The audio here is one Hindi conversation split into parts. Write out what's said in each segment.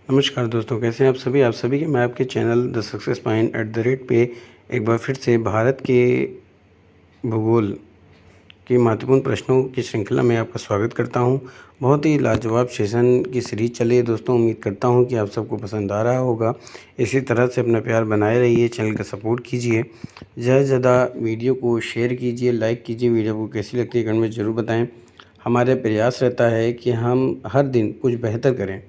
नमस्कार दोस्तों, कैसे हैं आप सभी के मैं आपके चैनल द सक्सेस पॉइंट पे एक बार फिर से भारत के भूगोल के महत्वपूर्ण प्रश्नों की श्रृंखला में आपका स्वागत करता हूं। बहुत ही लाजवाब सेशन की सीरीज़ चली है दोस्तों। उम्मीद करता हूं कि आप सबको पसंद आ रहा होगा। इसी तरह से अपना प्यार बनाए रहिए, चैनल का सपोर्ट कीजिए, ज़्यादा से ज़्यादा वीडियो को शेयर कीजिए, लाइक कीजिए। वीडियो को कैसी लगती है कमेंट में ज़रूर बताएँ। हमारा प्रयास रहता है कि हम हर दिन कुछ बेहतर करें।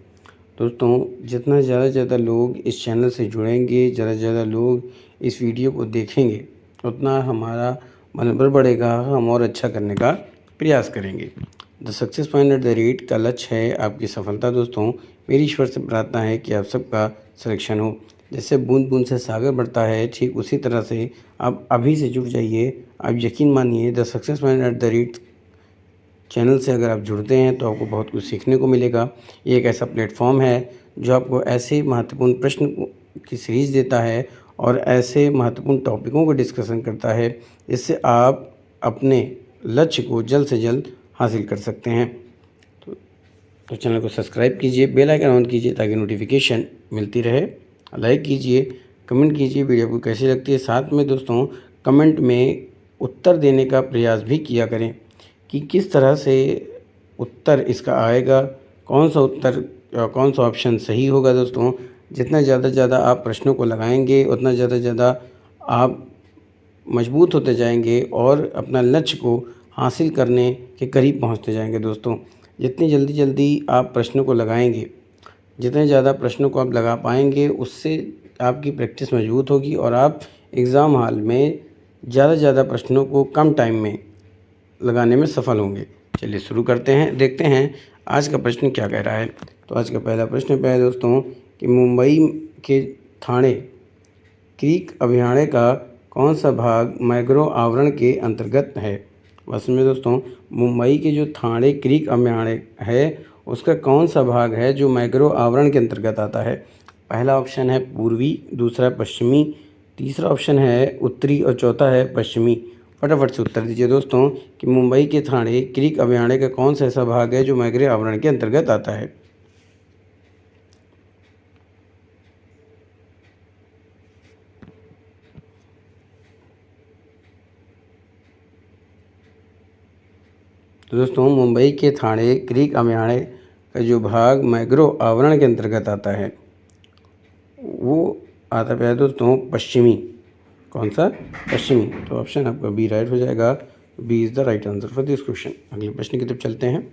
दोस्तों, जितना ज़्यादा से ज़्यादा लोग इस चैनल से जुड़ेंगे, ज़्यादा से ज़्यादा लोग इस वीडियो को देखेंगे, उतना हमारा मनोबल बढ़ेगा, हम और अच्छा करने का प्रयास करेंगे। The success point at the rate का लक्ष्य है आपकी सफलता। दोस्तों, मेरी ईश्वर से प्रार्थना है कि आप सबका सिलेक्शन हो। जैसे बूंद बूंद से सागर बढ़ता है, ठीक उसी तरह से आप अभी से जुड़ जाइए। आप यकीन मानिए, the success point at the rate channel से अगर आप जुड़ते हैं तो आपको बहुत कुछ सीखने को मिलेगा। ये एक ऐसा प्लेटफॉर्म है जो आपको ऐसे महत्वपूर्ण प्रश्न की सीरीज़ देता है और ऐसे महत्वपूर्ण टॉपिकों को डिस्कशन करता है, जिससे आप अपने लक्ष्य को जल्द से जल्द हासिल कर सकते हैं। तो चैनल को सब्सक्राइब कीजिए, बेल आइकन ऑन कीजिए ताकि नोटिफिकेशन मिलती रहे। लाइक कीजिए, कमेंट कीजिए वीडियो को कैसी लगती है। साथ में दोस्तों, कमेंट में उत्तर देने का प्रयास भी किया करें कि किस तरह से उत्तर इसका आएगा, कौन सा ऑप्शन सही होगा। दोस्तों, जितना ज़्यादा से ज़्यादा आप प्रश्नों को लगाएंगे, उतना ज़्यादा से ज़्यादा आप मजबूत होते जाएंगे और अपना लक्ष्य को हासिल करने के करीब पहुंचते जाएंगे। दोस्तों, जितनी जल्दी आप प्रश्नों को लगाएंगे, जितने ज़्यादा प्रश्नों को आप लगा पाएंगे, उससे आपकी प्रैक्टिस मजबूत होगी और आप एग्ज़ाम हॉल में ज़्यादा से ज़्यादा प्रश्नों को कम टाइम में लगाने में सफल होंगे। चलिए शुरू करते हैं, देखते हैं आज का प्रश्न क्या कह रहा है। तो आज का पहला प्रश्न है दोस्तों कि मुंबई के थाने क्रीक अभयारण्य का कौन सा भाग मैंग्रोव आवरण के अंतर्गत है। बस में दोस्तों, मुंबई के जो थाने क्रीक अभयारण्य है उसका कौन सा भाग है जो मैंग्रोव आवरण के अंतर्गत आता है। पहला ऑप्शन है पूर्वी, दूसरा पश्चिमी, तीसरा ऑप्शन है उत्तरी और चौथा है पश्चिमी। फटाफट से उत्तर दीजिए दोस्तों कि मुंबई के थाने क्रीक अभयारण्य का कौन सा ऐसा भाग है जो मैंग्रोव आवरण के अंतर्गत आता है। तो दोस्तों, मुंबई के थाने क्रीक अभयारण्य का जो भाग मैंग्रोव आवरण के अंतर्गत आता है वो आता है दोस्तों पश्चिमी। कौन सा? पश्चिमी। तो ऑप्शन आपका बी राइट हो जाएगा। B is the right answer for this question. अगले प्रश्न की तरफ चलते हैं।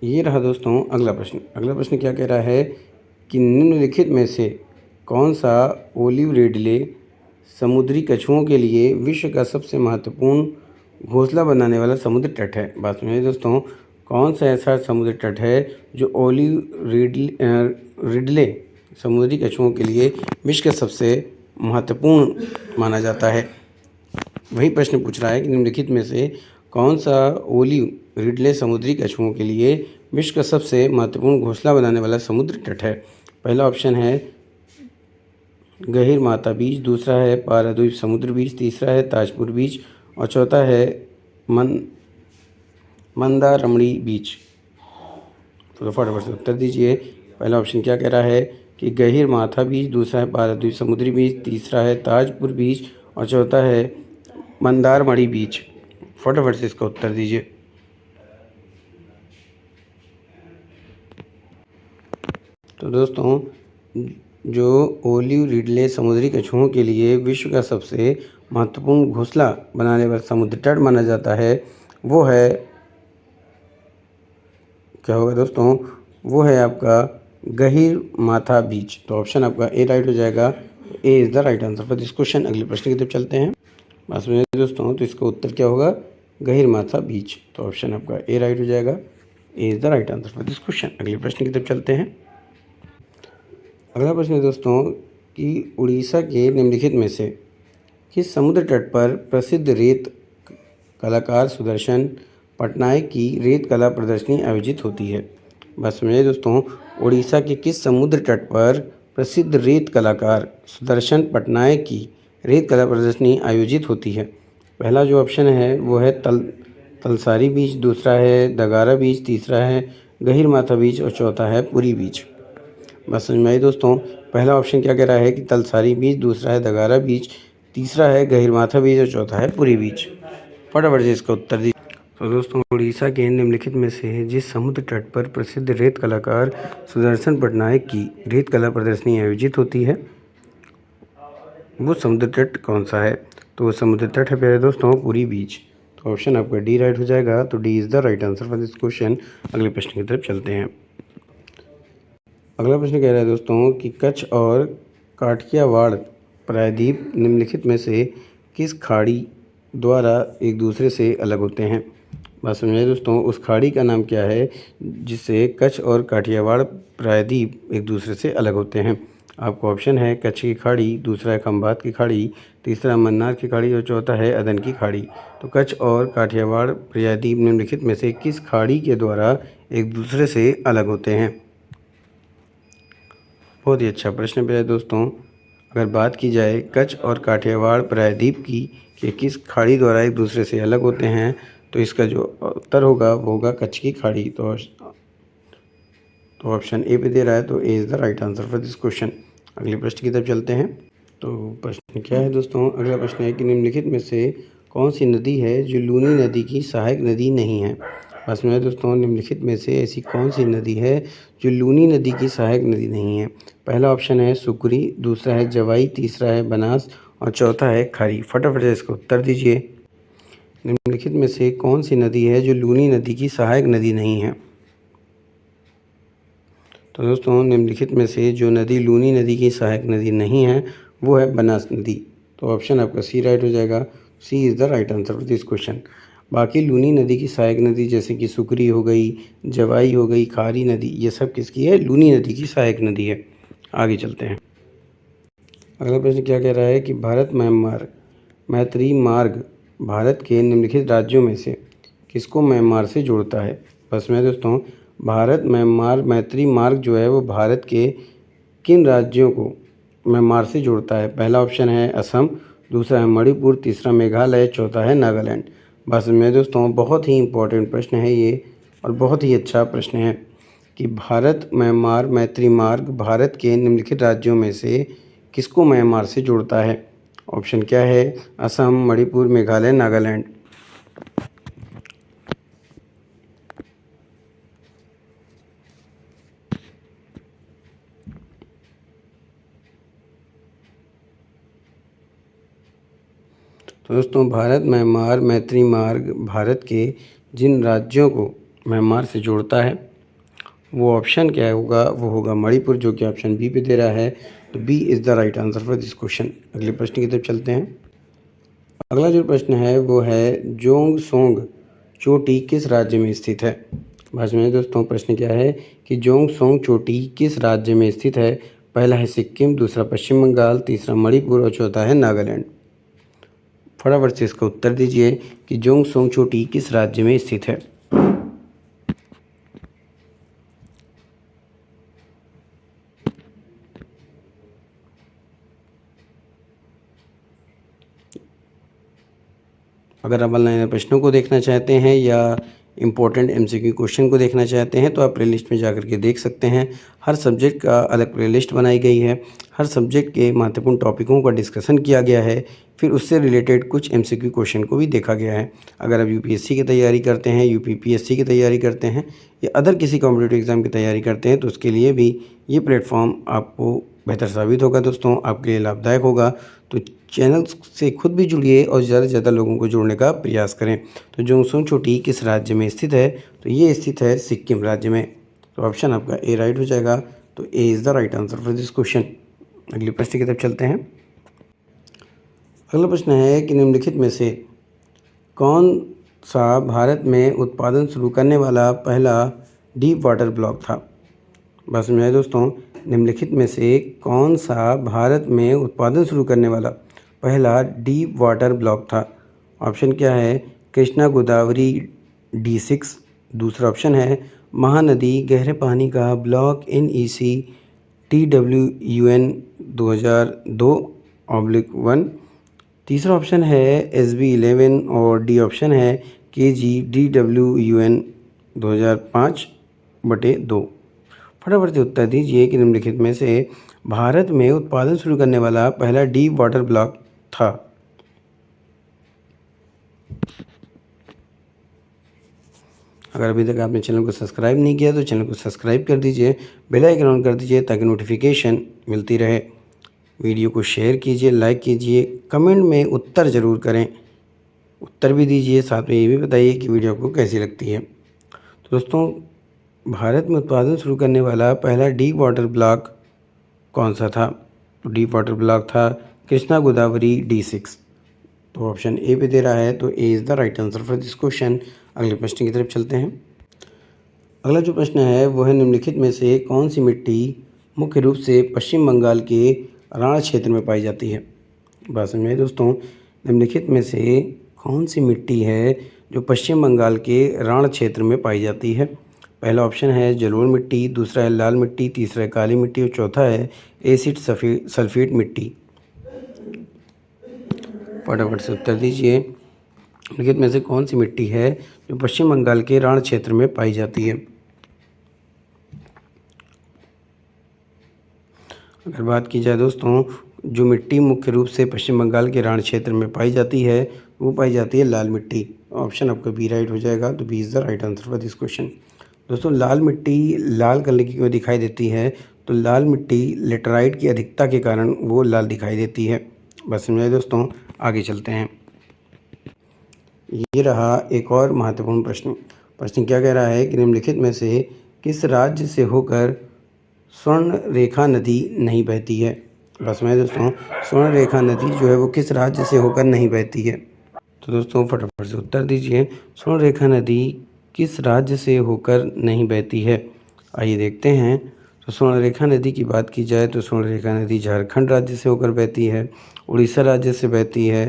ये रहा दोस्तों अगला प्रश्न। अगला प्रश्न क्या कह रहा है कि निम्नलिखित में से कौन सा ओलिव रिडले समुद्री कछुओं के लिए विश्व का सबसे महत्वपूर्ण घोंसला बनाने वाला समुद्र तट है। बात सुनिए दोस्तों, कौन सा ऐसा समुद्र तट है जो ओलिव रिडले समुद्री कछुओं के लिए विश्व का सबसे महत्वपूर्ण माना जाता है। वही प्रश्न पूछ रहा है कि निम्नलिखित में से कौन सा ओलिव रिडले समुद्री कछुओं के लिए विश्व का सबसे महत्वपूर्ण घोंसला बनाने वाला समुद्र तट है। पहला ऑप्शन है गहीर माता बीच, दूसरा है पारादीप समुद्र बीच, तीसरा है ताजपुर बीच और चौथा है मंदारमणी बीच। तो फटाफट से उत्तर दीजिए। पहला ऑप्शन क्या कह रहा है कि गहीर माथा बीच, दूसरा है पारादीप समुद्री बीच, तीसरा है ताजपुर बीच और चौथा है मंदारमणी बीच। फटाफट से इसका उत्तर दीजिए। तो दोस्तों, जो ओलिव रिडले समुद्री कछुओं के लिए विश्व का सबसे महत्वपूर्ण घोंसला बनाने वाला समुद्र तट माना जाता है वो है, क्या होगा दोस्तों, वो है आपका गहीर माथा बीच। तो ऑप्शन आपका ए राइट हो जाएगा। A is the right answer for this question. अगले प्रश्न की तरफ चलते हैं। बस में दोस्तों, तो इसका उत्तर क्या होगा? गहीर माथा बीच। तो ऑप्शन आपका ए राइट हो जाएगा। A is the right answer for this question. अगले प्रश्न की तरफ चलते हैं। अगला प्रश्न है दोस्तों कि उड़ीसा के निम्नलिखित में से किस समुद्र तट पर प्रसिद्ध रेत कलाकार सुदर्शन पटनायक की रेत कला प्रदर्शनी आयोजित होती है। बस समझिए दोस्तों, उड़ीसा के किस समुद्र तट पर प्रसिद्ध रेत कलाकार सुदर्शन पटनायक की रेत कला प्रदर्शनी आयोजित होती है। पहला जो ऑप्शन है वो है तलसारी बीच, दूसरा है दगारा बीच, तीसरा है गहिरमाथा बीच और चौथा है पुरी बीच। बस समझ में आई दोस्तों। पहला ऑप्शन क्या कह रहा है कि तलसारी बीच, दूसरा है दगारा बीच, तीसरा है गहिरमाथा बीच और चौथा है पुरी बीच। फटाफट से इसका उत्तर दीजिए। तो दोस्तों, उड़ीसा के निम्नलिखित में से जिस समुद्र तट पर प्रसिद्ध रेत कलाकार सुदर्शन पटनायक की रेत कला प्रदर्शनी आयोजित होती है, वो समुद्र तट कौन सा है? तो वो समुद्र तट है प्यारे दोस्तों पुरी बीच। तो ऑप्शन आपका डी राइट हो जाएगा। तो D is the right answer for this question. अगले प्रश्न की तरफ चलते हैं। अगला प्रश्न कह रहा है दोस्तों कि कच्छ और काठियावाड़ प्रायद्वीप निम्नलिखित में से किस खाड़ी द्वारा एक दूसरे से अलग होते हैं? बात समझिए दोस्तों, उस खाड़ी का नाम क्या है जिससे कच्छ और काठियावाड़ प्रायद्वीप एक दूसरे से अलग होते हैं? आपको ऑप्शन है कच्छ की खाड़ी, दूसरा है खंबात की खाड़ी, तीसरा मन्नार की खाड़ी और चौथा है अदन की खाड़ी। तो कच्छ और काठियावाड़ प्रायद्वीप निम्नलिखित में से किस खाड़ी के द्वारा एक दूसरे से अलग होते हैं? बहुत ही अच्छा प्रश्न है दोस्तों। अगर बात की जाए कच्छ और काठियावाड़ प्रायद्वीप की कि किस खाड़ी द्वारा एक दूसरे से अलग होते हैं, तो इसका जो उत्तर होगा वो होगा कच्छ की खाड़ी। तो ऑप्शन ए पे दे रहा है, तो A is the right answer for this question. अगले प्रश्न की तरफ चलते हैं। तो प्रश्न क्या है दोस्तों? अगला प्रश्न है कि निम्नलिखित में से कौन सी नदी है जो लूनी नदी की सहायक नदी नहीं है? प्रश्न है दोस्तों, निम्नलिखित में से ऐसी कौन सी नदी है जो लूनी नदी की सहायक नदी नहीं है? पहला ऑप्शन है सुकरी, दूसरा है जवाई, तीसरा है बनास और चौथा है खारी। फटाफट से इसका उत्तर दीजिए। निम्नलिखित में से कौन सी नदी है जो लूनी नदी की सहायक नदी नहीं है? तो दोस्तों, निम्नलिखित में से जो नदी लूनी नदी की सहायक नदी नहीं है वो है बनास नदी। तो ऑप्शन आपका सी राइट हो जाएगा। C is the right answer for this question. बाकी लूनी नदी की सहायक नदी जैसे कि सुकरी हो गई, जवाई हो गई, खारी नदी, ये सब किसकी है? लूनी नदी की सहायक नदी है। आगे चलते हैं। अगला प्रश्न क्या कह रहा है कि भारत म्यांमार मैत्री मार्ग भारत के निम्नलिखित राज्यों में से किसको म्यांमार से जोड़ता है? बस में दोस्तों, भारत म्यांमार मैत्री मार्ग जो है वो भारत के किन राज्यों को म्यांमार से जोड़ता है? पहला ऑप्शन है असम, दूसरा है मणिपुर, तीसरा मेघालय, चौथा है नागालैंड। बस में दोस्तों, बहुत ही इम्पोर्टेंट प्रश्न है ये और बहुत ही अच्छा प्रश्न है कि भारत म्यांमार मैत्री मार्ग भारत के निम्नलिखित राज्यों में से किसको म्यांमार से जोड़ता है? ऑप्शन क्या है? असम, मणिपुर, मेघालय, नागालैंड। तो दोस्तों, भारत म्यांमार मैत्री मार्ग भारत के जिन राज्यों को म्यांमार से जोड़ता है वो ऑप्शन क्या होगा? वो होगा मणिपुर, जो कि ऑप्शन बी पे दे रहा है। तो B is the right answer for this question. अगले प्रश्न की तरफ चलते हैं। अगला जो प्रश्न है वो है जोंगसोंग चोटी किस राज्य में स्थित है? भाषण में दोस्तों, प्रश्न क्या है कि जोंगसोंग चोटी किस राज्य में स्थित है? पहला है सिक्किम, दूसरा पश्चिम बंगाल, तीसरा मणिपुर और चौथा है नागालैंड। फटाफट से इसका उत्तर दीजिए कि जोंगसोंग चोटी किस राज्य में स्थित है। अगर आप ऑनलाइन प्रश्नों को देखना चाहते हैं या इम्पोर्टेंट एमसीक्यू क्वेश्चन को देखना चाहते हैं तो आप प्लेलिस्ट में जाकर के देख सकते हैं। हर सब्जेक्ट का अलग प्लेलिस्ट बनाई गई है। हर सब्जेक्ट के महत्वपूर्ण टॉपिकों का डिस्कशन किया गया है, फिर उससे रिलेटेड कुछ एमसीक्यू क्वेश्चन को भी देखा गया है। अगर आप यूपीएससी की तैयारी करते हैं, यूपीपीएससी की तैयारी करते हैं या अदर किसी कॉम्पिटिटिव एग्ज़ाम की तैयारी करते हैं तो उसके लिए भी ये प्लेटफॉर्म आपको बेहतर साबित होगा दोस्तों, आपके लिए लाभदायक होगा। तो चैनल से खुद भी जुड़िए और ज़्यादा से ज़्यादा लोगों को जोड़ने का प्रयास करें। तो जोंगसोंग चोटी किस राज्य में स्थित है? तो ये स्थित है सिक्किम राज्य में। तो ऑप्शन आपका ए राइट हो जाएगा। तो A is the right answer for this question. अगले प्रश्न की तरफ चलते हैं। अगला प्रश्न है कि निम्नलिखित में से कौन सा भारत में उत्पादन शुरू करने वाला पहला डीप वाटर ब्लॉक था? बस में है दोस्तों, निम्नलिखित में से कौन सा भारत में उत्पादन शुरू करने वाला पहला डीप वाटर ब्लॉक था? ऑप्शन क्या है? कृष्णा गोदावरी D6, दूसरा ऑप्शन है महानदी गहरे पानी का ब्लॉक NEC TWUN 2002/1, तीसरा ऑप्शन है SB11 और डी ऑप्शन है KG DWUN 2005। 1/2। फटाफट से उत्तर दीजिए कि निम्नलिखित में से भारत में उत्पादन शुरू करने वाला पहला डीप वाटर ब्लॉक था। अगर अभी तक आपने चैनल को सब्सक्राइब नहीं किया तो चैनल को सब्सक्राइब कर दीजिए, बेल आइकन ऑन कर दीजिए ताकि नोटिफिकेशन मिलती रहे। वीडियो को शेयर कीजिए, लाइक कीजिए, कमेंट में उत्तर ज़रूर करें, उत्तर भी दीजिए, साथ में ये भी बताइए कि वीडियो आपको कैसी लगती है। तो दोस्तों, भारत में उत्पादन शुरू करने वाला पहला डीप वाटर ब्लॉक कौन सा था? तो डीप वाटर ब्लॉक था कृष्णा गोदावरी D6। तो ऑप्शन ए पे दे रहा है, तो A is the right answer for this question. अगले प्रश्न की तरफ चलते हैं। अगला जो प्रश्न है वो है, निम्नलिखित में से कौन सी मिट्टी मुख्य रूप से पश्चिम बंगाल के राढ़ क्षेत्र में पाई जाती है? बात समझ में आई दोस्तों? निम्नलिखित में से कौन सी मिट्टी है जो पश्चिम बंगाल के राढ़ क्षेत्र में पाई जाती है? पहला ऑप्शन है जलोढ़ मिट्टी, दूसरा है लाल मिट्टी, तीसरा है काली मिट्टी और चौथा है एसिड सल्फेट मिट्टी। फटाफट से उत्तर दीजिए, निम्नलिखित में से कौन सी मिट्टी है जो पश्चिम बंगाल के राढ़ क्षेत्र में पाई जाती है? अगर बात की जाए दोस्तों, जो मिट्टी मुख्य रूप से पश्चिम बंगाल के राढ़ क्षेत्र में पाई जाती है वो पाई जाती है लाल मिट्टी। ऑप्शन आपका बी राइट हो जाएगा, तो B is the right answer for this question. दोस्तों, लाल मिट्टी लाल कलर की क्यों दिखाई देती है? तो लाल मिट्टी लेटराइट की अधिकता के कारण वो लाल दिखाई देती है। बस समझाइए दोस्तों, आगे चलते हैं। ये रहा एक और महत्वपूर्ण प्रश्न। प्रश्न क्या कह रहा है कि निम्नलिखित में से किस राज्य से होकर स्वर्ण रेखा नदी नहीं बहती है? बस में दोस्तों, स्वर्ण रेखा नदी जो है वो किस राज्य से होकर नहीं बहती है? तो दोस्तों, फटाफट से उत्तर दीजिए, स्वर्ण रेखा नदी किस राज्य से होकर नहीं बहती है? आइए देखते हैं। तो स्वर्ण रेखा नदी की बात की जाए तो स्वर्ण रेखा नदी झारखंड राज्य से होकर बहती है, उड़ीसा राज्य से बहती है,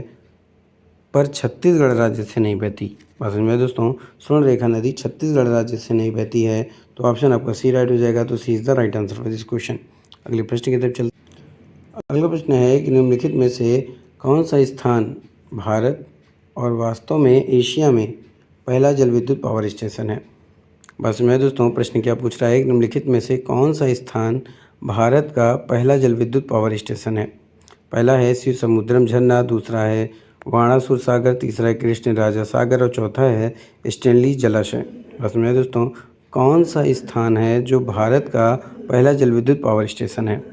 पर छत्तीसगढ़ राज्य से नहीं बहती। बात समझ में दोस्तों, स्वर्ण रेखा नदी छत्तीसगढ़ राज्य से नहीं बहती है, तो ऑप्शन आपका सी राइट हो जाएगा, तो C is the right answer for this question. अगले प्रश्न की तरफ चलते। अगला प्रश्न है कि निम्नलिखित में से कौन सा स्थान भारत और वास्तव में एशिया में पहला जल विद्युत पावर स्टेशन है? बस में दोस्तों, प्रश्न क्या पूछ रहा है कि निम्नलिखित में से कौन सा स्थान भारत का पहला जल विद्युत पावर स्टेशन है? पहला है शिव समुद्रम झरना, दूसरा है बाणासुर सागर, तीसरा है कृष्ण राजा सागर और चौथा है स्टेनली जलाशय। बस में दोस्तों, कौन सा स्थान है जो भारत का पहला जल विद्युत पावर स्टेशन है?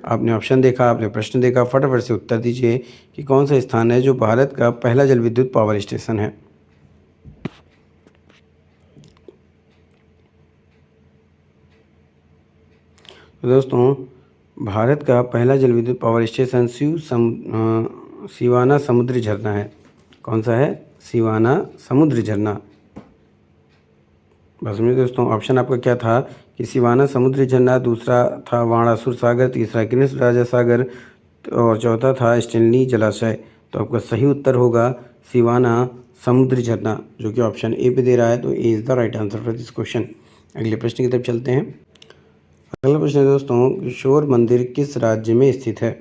आपने ऑप्शन देखा, आपने प्रश्न देखा, फटाफट से उत्तर दीजिए कि कौन सा स्थान है जो भारत का पहला जल विद्युत पावर स्टेशन है। तो दोस्तों, भारत का पहला जल विद्युत पावर स्टेशन सिवाना समुद्री झरना है। कौन सा है? सिवाना समुद्री झरना। बस में दोस्तों, ऑप्शन आपका क्या था कि सिवाना समुद्री झरना, दूसरा था बाणासुर सागर, तीसरा कृष्ण राजा सागर और चौथा था स्टेनली जलाशय। तो आपका सही उत्तर होगा सिवाना समुद्री झरना, जो कि ऑप्शन ए पे दे रहा है, तो A is the right answer for this question. अगले प्रश्न की तरफ चलते हैं। अगला प्रश्न है दोस्तों, शोर मंदिर किस राज्य में स्थित है?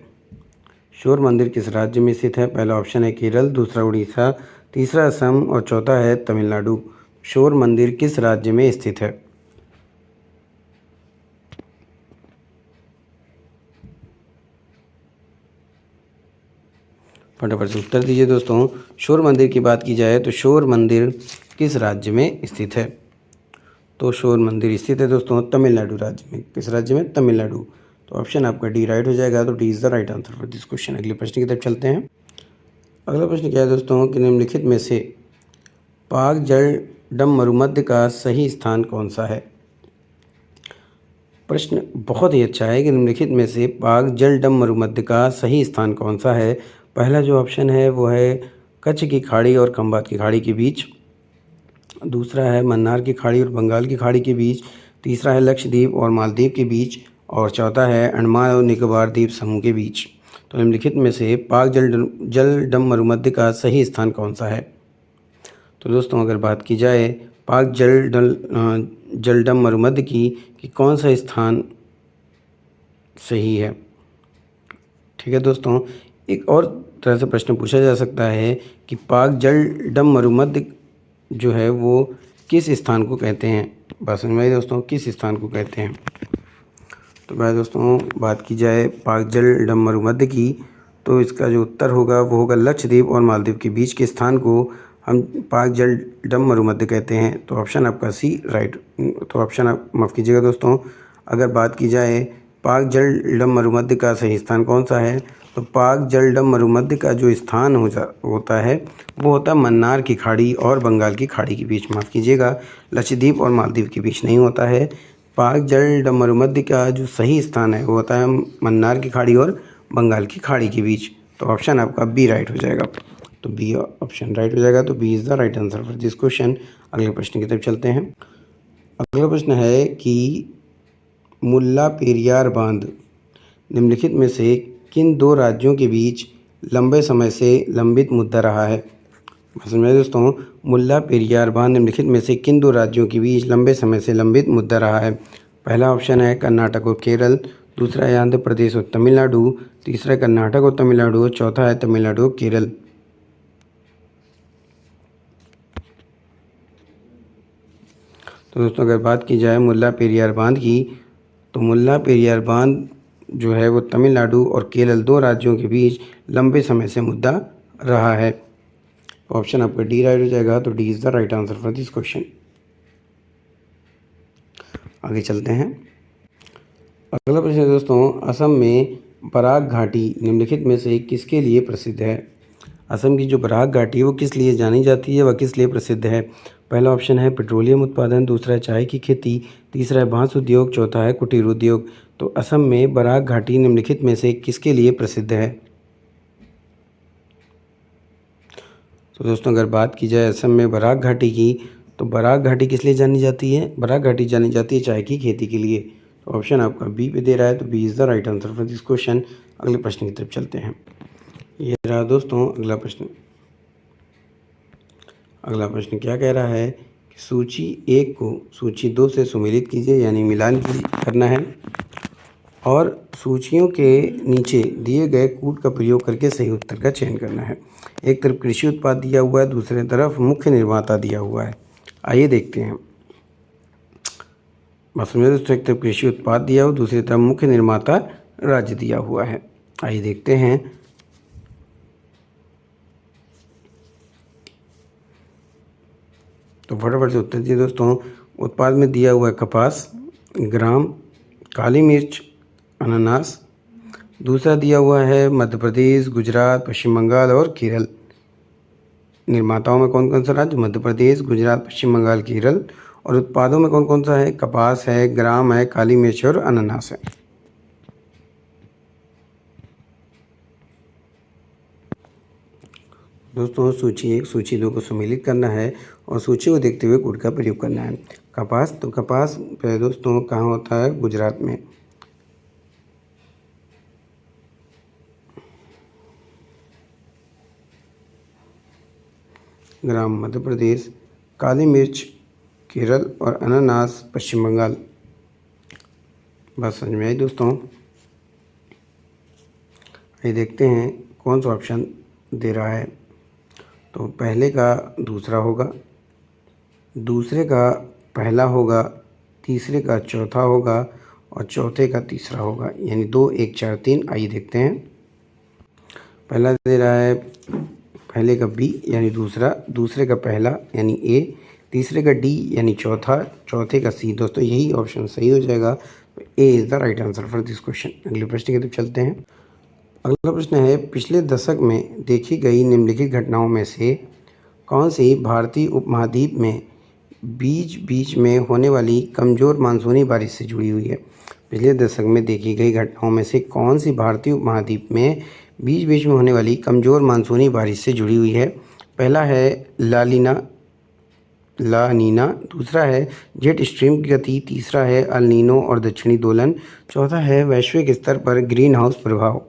शोर मंदिर किस राज्य में स्थित है? पहला ऑप्शन है केरल, दूसरा उड़ीसा, तीसरा असम और चौथा है तमिलनाडु। शोर मंदिर किस राज्य में स्थित है? फटाफट से उत्तर दीजिए दोस्तों। शोर मंदिर की बात की जाए तो शोर मंदिर किस राज्य में स्थित है? तो शोर मंदिर स्थित है दोस्तों तमिलनाडु राज्य में। किस राज्य में? तमिलनाडु। तो ऑप्शन आपका डी राइट हो जाएगा, तो D is the right answer for this question. अगले प्रश्न की तरफ चलते हैं। अगला प्रश्न क्या है दोस्तों कि निम्नलिखित में से पाक जल डम मरुमध्य का सही स्थान कौन सा है? प्रश्न बहुत ही अच्छा है कि निम्नलिखित में से पाक जल डम मरुमध्य का सही स्थान कौन सा है? पहला जो ऑप्शन है वो है कच्छ की खाड़ी और खंबात की खाड़ी के बीच, दूसरा है मन्नार की खाड़ी और बंगाल की खाड़ी के बीच, तीसरा है लक्षद्वीप और मालदीव के बीच और चौथा है अंडमान और निकोबार द्वीप समूह के बीच। तो निम्नलिखित में से पाक जल डम मरुमध्य का सही स्थान कौन सा है? तो दोस्तों, अगर बात की जाए पाक जल डम मरुमध्य की कि कौन सा स्थान सही है, ठीक है दोस्तों, एक और तरह से प्रश्न पूछा जा सकता है कि पाक जल डम मरुमध्य जो है वो किस स्थान को कहते हैं? बात समझ में आई दोस्तों, किस स्थान को कहते हैं? तो भाई दोस्तों बात की जाए पाक जल डम मरुमध्य की, तो इसका जो उत्तर होगा वो होगा लक्षद्वीप और मालदीव के बीच के स्थान को हम पाक जल डम मरुमध्य कहते हैं। तो ऑप्शन आपका सी राइट। तो ऑप्शन आप माफ़ कीजिएगा दोस्तों, अगर बात की जाए पाक जल डम मरुमध्य का सही स्थान कौन सा है, तो पाक जल डम मरुमध्य का जो स्थान होता है वो होता है मन्नार की खाड़ी और बंगाल की खाड़ी के बीच। माफ़ कीजिएगा, लक्षद्वीप और मालदीव के बीच नहीं होता है। पाक जल डम मरुमध्य का जो सही स्थान है वो होता है मन्नार की खाड़ी और बंगाल की खाड़ी के बीच। तो ऑप्शन आपका बी राइट हो जाएगा। तो बी ऑप्शन राइट हो जाएगा। तो B is the right answer for this question. अगले प्रश्न की तरफ चलते हैं। अगला प्रश्न है कि मुल्ला पेरियार बांध निम्नलिखित में से किन दो राज्यों के बीच लंबे समय से लंबित मुद्दा रहा है? समझ में दोस्तों, मुल्ला पेरियार बांध निम्नलिखित में से किन दो राज्यों के बीच लंबे समय से लंबित मुद्दा रहा है? पहला ऑप्शन है कर्नाटक और केरल, दूसरा है आंध्र प्रदेश और तमिलनाडु, तीसरा है कर्नाटक और तमिलनाडु, और चौथा है तमिलनाडु और केरल। तो दोस्तों अगर बात की जाए मुल्ला पेरियार बांध की, तो मुल्ला पेरियार बांध जो है वो तमिलनाडु और केरल दो राज्यों के बीच लंबे समय से मुद्दा रहा है। ऑप्शन आपका डी राइट हो जाएगा। तो D is the right answer for this question. आगे चलते हैं। अगला प्रश्न है दोस्तों, असम में बराक घाटी निम्नलिखित में से किसके लिए प्रसिद्ध है? असम की जो बराक घाटी है वो किस लिए जानी जाती है, वह किस लिए प्रसिद्ध है? पहला ऑप्शन है पेट्रोलियम उत्पादन, दूसरा है चाय की खेती, तीसरा है बांस उद्योग, चौथा है कुटीर उद्योग। तो असम में बराक घाटी निम्नलिखित में से किसके लिए प्रसिद्ध है? तो दोस्तों अगर बात की जाए असम में बराक घाटी की, तो बराक घाटी किस लिए जानी जाती है? बराक घाटी जानी जाती है चाय की खेती के लिए। तो ऑप्शन आपका बी पे दे रहा है। तो B is the right answer for this question. अगले प्रश्न की तरफ चलते हैं। ये रहा दोस्तों अगला प्रश्न। अगला प्रश्न क्या कह रहा है कि सूची 1 को सूची 2 से सुमेलित कीजिए, यानी मिलान करना है, और सूचियों के नीचे दिए गए कूट का प्रयोग करके सही उत्तर का चयन करना है। एक तरफ कृषि उत्पाद दिया हुआ है, दूसरी तरफ मुख्य निर्माता दिया हुआ है। आइए देखते हैं। बस में दोस्तों एक तरफ कृषि उत्पाद दिया हुआ, दूसरी तरफ मुख्य निर्माता राज्य दिया हुआ है। आइए देखते हैं। तो फटाफट से उत्तर दिए दोस्तों। उत्पाद में दिया हुआ है कपास, ग्राम, काली मिर्च, अनानास। दूसरा दिया हुआ है मध्य प्रदेश, गुजरात, पश्चिम बंगाल और केरल। निर्माताओं में कौन कौन सा राज्य? मध्य प्रदेश, गुजरात, पश्चिम बंगाल, केरल। और उत्पादों में कौन कौन सा है? कपास है, ग्राम है, काली मिर्च और अनानास है। दोस्तों सूची 1 सूची 2 को सम्मिलित करना है और सूची को देखते हुए कूट का प्रयोग करना है। कपास, तो कपास दोस्तों कहाँ होता है? गुजरात में। ग्राम मध्य प्रदेश, काली मिर्च केरल और अनानास पश्चिम बंगाल। बात समझ में आई दोस्तों? ये देखते हैं कौन सा ऑप्शन दे रहा है। तो पहले का दूसरा होगा, दूसरे का पहला होगा, तीसरे का चौथा होगा और चौथे का तीसरा होगा, यानी 2 1 4 3। आइए देखते हैं। पहला दे रहा है पहले का बी यानी दूसरा, दूसरे का पहला यानी ए, तीसरे का डी यानी चौथा, चौथे का सी। दोस्तों यही ऑप्शन सही हो जाएगा। A is the right answer for this question. अगले प्रश्न की तरफ चलते हैं। अगला प्रश्न है, पिछले दशक में देखी गई निम्नलिखित घटनाओं में से कौन सी भारतीय उपमहाद्वीप में बीच बीच में होने वाली कमज़ोर मानसूनी बारिश से जुड़ी हुई है? पिछले दशक में देखी गई घटनाओं में से कौन सी भारतीय उपमहाद्वीप में बीच बीच में होने वाली कमज़ोर मानसूनी बारिश से जुड़ी हुई है? पहला है ला नीना, दूसरा है जेट स्ट्रीम की गति, तीसरा है अल नीनो और दक्षिणी दोलन, चौथा है वैश्विक स्तर पर ग्रीन हाउस प्रभाव।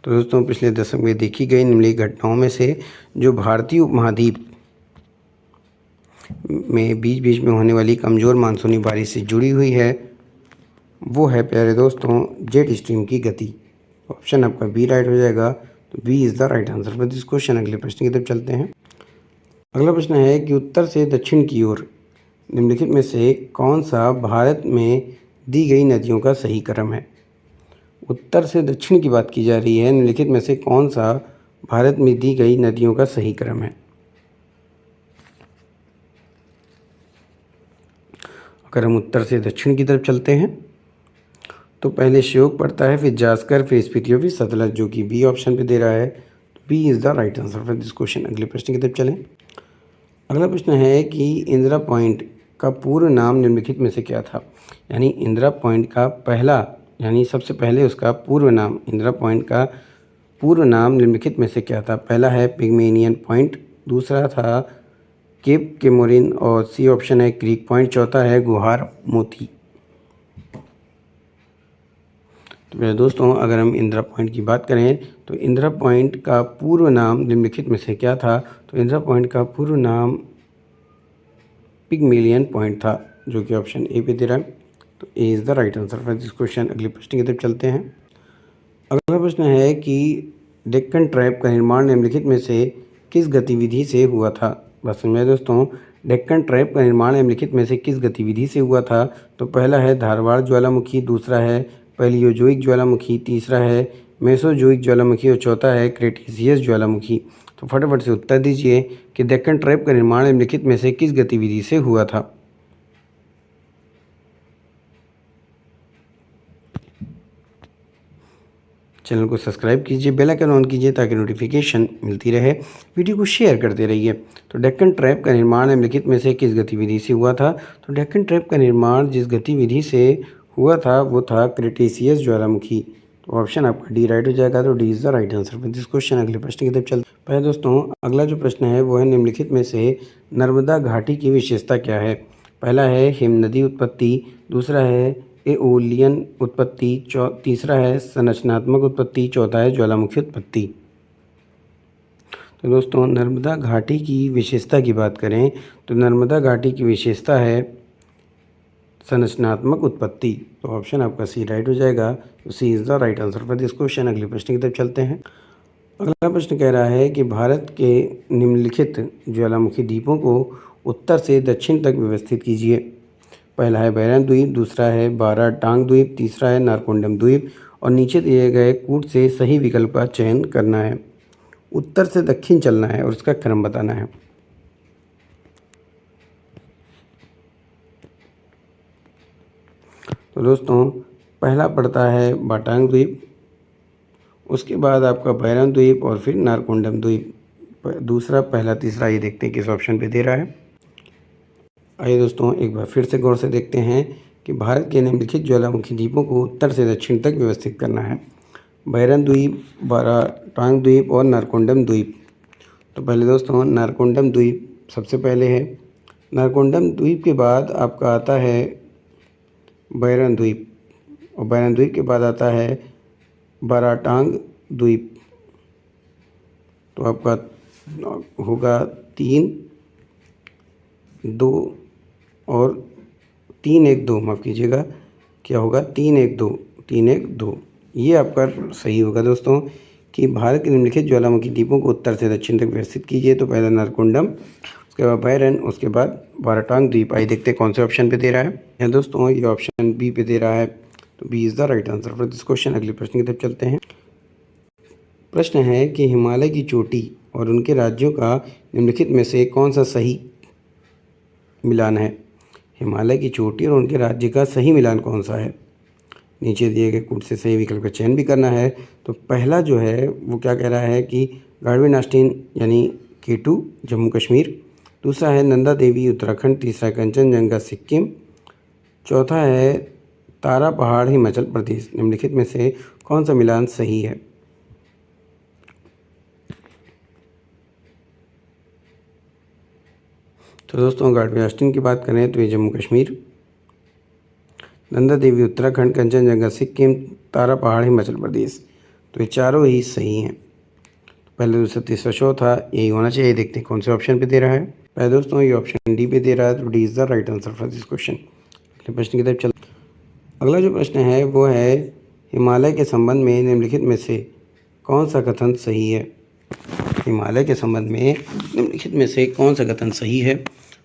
तो दोस्तों पिछले दशक में देखी गई निम्नलिखित घटनाओं में से जो भारतीय उपमहाद्वीप में बीच बीच में होने वाली कमज़ोर मानसूनी बारिश से जुड़ी हुई है वो है प्यारे दोस्तों जेट स्ट्रीम की गति। ऑप्शन आपका बी राइट हो जाएगा। तो B is the right answer for this question. अगले प्रश्न की तरफ चलते हैं। अगला प्रश्न है कि उत्तर से दक्षिण की ओर निम्नलिखित में से कौन सा भारत में दी गई नदियों का सही क्रम है। उत्तर से दक्षिण की बात की जा रही है, निम्नलिखित में से कौन सा भारत में दी गई नदियों का सही क्रम है। अगर हम उत्तर से दक्षिण की तरफ चलते हैं तो पहले श्योक पड़ता है, फिर जास्कर, फिर स्पीति और फिर सतलज, जो कि बी ऑप्शन पे दे रहा है। तो B is the right answer for this question. अगले प्रश्न की तरफ चलें। अगला प्रश्न है कि इंदिरा पॉइंट का पूर्व नाम निम्नलिखित में से क्या था। यानी इंदिरा पॉइंट का पहला यानी सबसे पहले उसका पूर्व नाम, इंदिरा पॉइंट का पूर्व नाम निम्नलिखित में से क्या था। पहला है पिग्मेनियन पॉइंट, दूसरा था केप केमोरिन और सी ऑप्शन है क्रीक पॉइंट, चौथा है गुहार मोती। तो मेरे दोस्तों, अगर हम इंदिरा पॉइंट की बात करें तो इंदिरा पॉइंट का पूर्व नाम निम्नलिखित में से क्या था। तो इंदिरा पॉइंट का पूर्व नाम पिग्मेलियन पॉइंट था, जो कि ऑप्शन ए पे दे रहा है। तो A is the right answer for this question. अगले प्रश्न की तरफ चलते हैं। अगला प्रश्न है कि डेक्कन ट्रैप का निर्माण निम्नलिखित में से किस गतिविधि से हुआ था। बस समझे दोस्तों, डेक्कन ट्रैप का निर्माण निम्नलिखित में से किस गतिविधि से हुआ था। तो पहला है धारवाड़ ज्वालामुखी, दूसरा है पैलियोजोइक ज्वालामुखी, तीसरा है मेसोजोइक ज्वालामुखी और चौथा है क्रेटेशियस ज्वालामुखी। तो फटाफट से उत्तर दीजिए कि डेक्कन ट्रैप का निर्माण निम्नलिखित में से किस गतिविधि से हुआ था। चैनल को सब्सक्राइब कीजिए, बेल आइकन ऑन कीजिए ताकि नोटिफिकेशन मिलती रहे। वीडियो को शेयर करते रहिए। तो डेक्कन ट्रैप का निर्माण निम्नलिखित में से किस गतिविधि से हुआ था। तो डेक्कन ट्रैप का निर्माण जिस गतिविधि से हुआ था वो था क्रेटेशियस ज्वालामुखी। तो ऑप्शन आपका डी राइट हो जाएगा। तो D is the right answer for this question. अगले प्रश्न की तरफ चलते हैं। पहले दोस्तों, अगला जो प्रश्न है वो है निम्नलिखित में से नर्मदा घाटी की विशेषता क्या है। पहला है हिमनदी उत्पत्ति, दूसरा है एओलियन उत्पत्ति, तीसरा है संरचनात्मक उत्पत्ति, चौथा है ज्वालामुखी उत्पत्ति। तो दोस्तों, नर्मदा घाटी की विशेषता की बात करें तो नर्मदा घाटी की विशेषता है संरचनात्मक उत्पत्ति। तो ऑप्शन आपका सी राइट हो जाएगा। तो C is the right answer for this question. अगले प्रश्न की तरफ चलते हैं। अगला प्रश्न कह रहा है कि भारत के निम्नलिखित ज्वालामुखी द्वीपों को उत्तर से दक्षिण तक व्यवस्थित कीजिए। पहला है बैरन द्वीप, दूसरा है बारा टांग द्वीप, तीसरा है नारकोंडम द्वीप और नीचे दिए गए कूट से सही विकल्प का चयन करना है। उत्तर से दक्षिण चलना है और उसका क्रम बताना है। तो दोस्तों, पहला पड़ता है बाटांग द्वीप, उसके बाद आपका बैरन द्वीप और फिर नारकोंडम द्वीप। दूसरा, पहला, तीसरा ये देखते हैं किस ऑप्शन पे दे रहा है। आइए दोस्तों, एक बार फिर से गौर से देखते हैं कि भारत के निम्नलिखित ज्वालामुखी द्वीपों को उत्तर से दक्षिण तक व्यवस्थित करना है। बैरन द्वीप, बाराटांग द्वीप और नारकोंडम द्वीप। तो पहले दोस्तों, नारकोंडम द्वीप सबसे पहले है। नारकोंडम द्वीप के बाद आपका आता है बैरन द्वीप और बैरन द्वीप के बाद आता है बाराटांग द्वीप। तो आपका होगा 3, 2 और 3, 1, 2, माफ़ कीजिएगा, क्या होगा 3, 1, 2, 3, 1, 2। ये आपका सही होगा दोस्तों कि भारत के निम्नलिखित ज्वालामुखी द्वीपों को उत्तर से दक्षिण तक व्यवस्थित कीजिए। तो पहला नारकोंडम, उसके बाद बैरन, उसके बाद बाराटांग द्वीप। आइए देखते हैं कौन से ऑप्शन पे दे रहा है। दोस्तों, ये ऑप्शन बी पे दे रहा है। तो B is the right answer for this question. अगले प्रश्न की तरफ चलते हैं। प्रश्न है कि हिमालय की चोटी और उनके राज्यों का निम्नलिखित में से कौन सा सही मिलान है। हिमालय की चोटी और उनके राज्य का सही मिलान कौन सा है। नीचे दिए गए कूट से सही विकल्प का चयन भी करना है। तो पहला जो है वो क्या कह रहा है कि गाढ़वी नास्टिन यानी K2 जम्मू कश्मीर, दूसरा है नंदा देवी उत्तराखंड, तीसरा है कंचनजंगा सिक्किम, चौथा है तारा पहाड़ हिमाचल प्रदेश। निम्नलिखित में से कौन सा मिलान सही है। तो दोस्तों, गाढ़वी नास्टिन की बात करें तो ये जम्मू कश्मीर, नंदा देवी उत्तराखंड, कंचनजंगा सिक्किम, तारा पहाड़ हिमाचल प्रदेश। तो ये चारों ही सही हैं। पहले, दूसरा, तीसरा, चौथा यही होना चाहिए। देखते हैं कौन से ऑप्शन पे दे रहा है। पहले दोस्तों, ये ऑप्शन डी पे दे रहा है। तो D is the right answer for this question. अगले प्रश्न की तरफ चल। अगला जो प्रश्न है वो है हिमालय के संबंध में निम्नलिखित में से कौन सा कथन सही है? हिमालय के संबंध में निम्नलिखित में से कौन सा कथन सही है?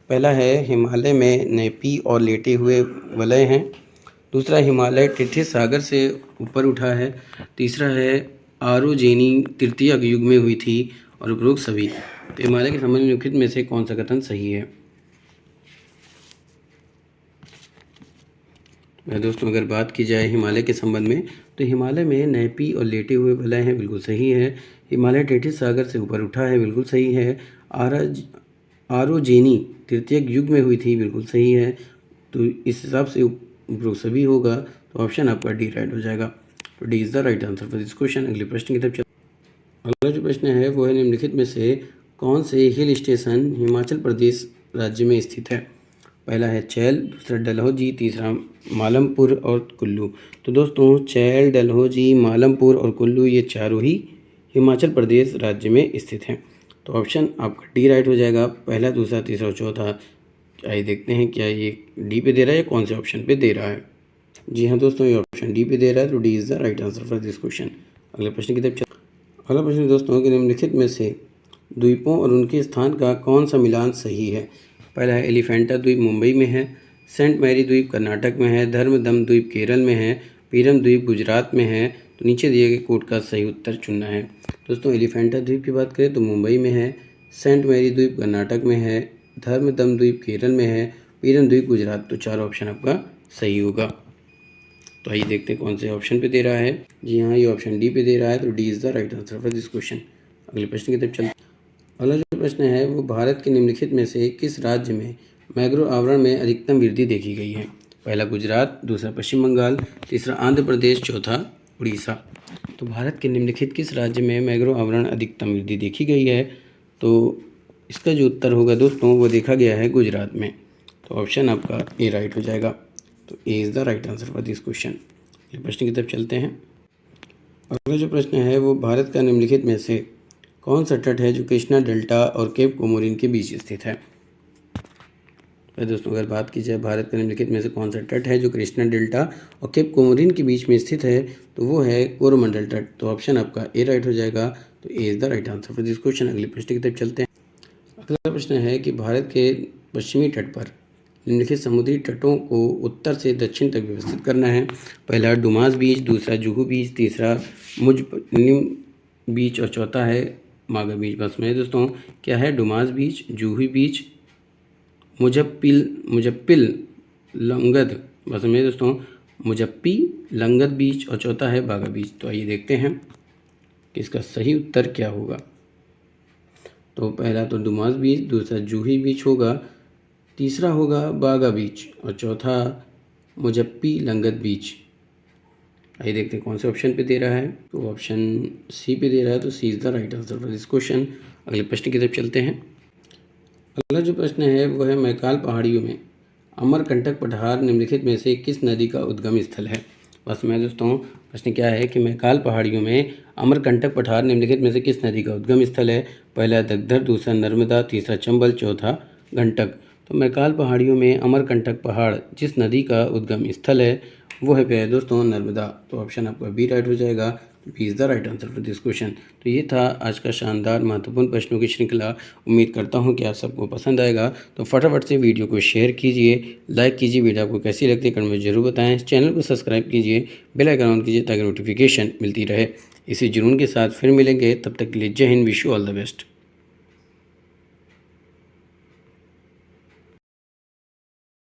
पहला है हिमालय में नेपी और लेटे हुए वलय हैं। दूसरा, हिमालय टिथिस सागर से ऊपर उठा है। तीसरा है आरोजेनी तृतीय युग में हुई थी और उपरोक्त सभी। तो हिमालय के संबंध में निम्नलिखित में से कौन सा कथन सही है? दोस्तों, अगर बात की जाए हिमालय के संबंध में, तो हिमालय में नेपी और लेटे हुए वलय हैं, बिल्कुल सही है। हिमालय टेथिस सागर से ऊपर उठा है, बिल्कुल सही है। आरोजेनी तृतीय युग में हुई थी, बिल्कुल सही है। तो इस हिसाब से उपरोक्त सभी होगा, तो ऑप्शन आपका डी राइट हो जाएगा। तो D is the right answer for this question. अगले प्रश्न की तरफ चल। अगला जो प्रश्न है वो है निम्नलिखित में से कौन से हिल स्टेशन हिमाचल प्रदेश राज्य में स्थित है? पहला है चैल, दूसरा डलहौजी, तीसरा मालमपुर और कुल्लू। तो दोस्तों, चैल, डलहौजी, मालमपुर और कुल्लू ये चारों ही हिमाचल प्रदेश राज्य में स्थित हैं। तो ऑप्शन आपका डी राइट हो जाएगा। पहला, दूसरा, तीसरा और चौथा। आइए देखते हैं क्या ये डी पे दे रहा है या कौन से ऑप्शन पे दे रहा है। जी हाँ दोस्तों, ये ऑप्शन डी पे दे रहा है, तो D is the right answer for this question. अगले प्रश्न की तरफ चल। अगला प्रश्न दोस्तों कि निम्नलिखित में से द्वीपों और उनके स्थान का कौन सा मिलान सही है? पहला है एलिफेंटा द्वीप मुंबई में है, सेंट मैरी द्वीप कर्नाटक में है, धर्मदम द्वीप केरल में है, पीरम द्वीप गुजरात में है। तो नीचे दिए गए कोड का सही उत्तर चुनना है। दोस्तों, एलिफेंटा द्वीप की बात करें तो मुंबई में है, सेंट मैरी द्वीप कर्नाटक में है, धर्मदम द्वीप केरल में है, पीरम द्वीप गुजरात। तो चार ऑप्शन आपका सही होगा। तो आइए देखते हैं कौन से ऑप्शन पे दे रहा है। जी हाँ, ये ऑप्शन डी पे दे रहा है, तो D is the right answer for this question. अगले प्रश्न की तरफ चलते। अगला जो प्रश्न है वो भारत के निम्नलिखित में से किस राज्य में मैंग्रोव आवरण में अधिकतम वृद्धि देखी गई है? पहला गुजरात, दूसरा पश्चिम बंगाल, तीसरा आंध्र प्रदेश, चौथा उड़ीसा। तो भारत के निम्नलिखित किस राज्य में मैंग्रोव आवरण अधिकतम वृद्धि देखी गई है? तो इसका जो उत्तर होगा दोस्तों वो देखा गया है गुजरात में। तो ऑप्शन आपका ए राइट हो जाएगा। तो A is the right answer for this question. अगले प्रश्न की तरफ चलते हैं। अगला जो प्रश्न है वो भारत का निम्नलिखित में से कौन सा तट है जो कृष्णा डेल्टा और केप कोमोरिन के बीच स्थित है? तो दोस्तों, अगर बात की जाए भारत के निम्नलिखित में से कौन सा तट है जो कृष्णा डेल्टा और केप कोमोरिन के बीच में स्थित है, तो वो है कोरोमंडल तट। तो ऑप्शन आपका ए राइट हो जाएगा। तो A is the right answer for this question. अगले प्रश्न की तरफ चलते हैं। अगला प्रश्न है कि भारत के पश्चिमी तट पर निम्नलिखित समुद्री तटों को उत्तर से दक्षिण तक व्यवस्थित करना है। पहला डुमास बीच, दूसरा जुहू बीच, तीसरा मुजप्पनिम बीच और चौथा है मागा बीच। बस में दोस्तों क्या है? डुमास बीच, जूही बीच, मुजप्पिल लंगद। बस में दोस्तों मुजप्पी लंगद बीच और चौथा है बागा बीच। तो आइए देखते हैं कि इसका सही उत्तर क्या होगा। तो पहला तो डुमास बीच, दूसरा जूही बीच होगा, तीसरा होगा बागा बीच और चौथा मुजप्पी लंगद बीच। आइए देखते हैं कौन से ऑप्शन पे दे रहा है। तो ऑप्शन सी पे दे रहा है, तो C is the right answer for this question. अगले प्रश्न की तरफ चलते हैं। अगला जो प्रश्न है वो है मैकाल पहाड़ियों में अमरकंटक पठार निम्नलिखित में से किस नदी का उद्गम स्थल है? बस में दोस्तों प्रश्न क्या है कि मैकाल पहाड़ियों में अमरकंटक पठार निम्नलिखित में से किस नदी का उद्गम स्थल है? पहला दगधर, दूसरा नर्मदा, तीसरा चंबल, चौथा गंडक। तो मैकाल पहाड़ियों में अमरकंटक पहाड़ जिस नदी का उद्गम स्थल है वो है प्यारे दोस्तों नर्मदा। तो ऑप्शन आपका बी राइट हो जाएगा। B is the right answer for this question. तो ये था आज का शानदार महत्वपूर्ण प्रश्नों की श्रृंखला। उम्मीद करता हूँ कि आप सबको पसंद आएगा। तो फटाफट से वीडियो को शेयर कीजिए, लाइक कीजिए। वीडियो आपको कैसी लगती है कमेंट में जरूर बताएं। चैनल को सब्सक्राइब कीजिए, बेल आइकन ऑन कीजिए ताकि नोटिफिकेशन मिलती रहे। इसी जुनून के साथ फिर मिलेंगे, तब तक के लिए जय Hind, wish you all the best.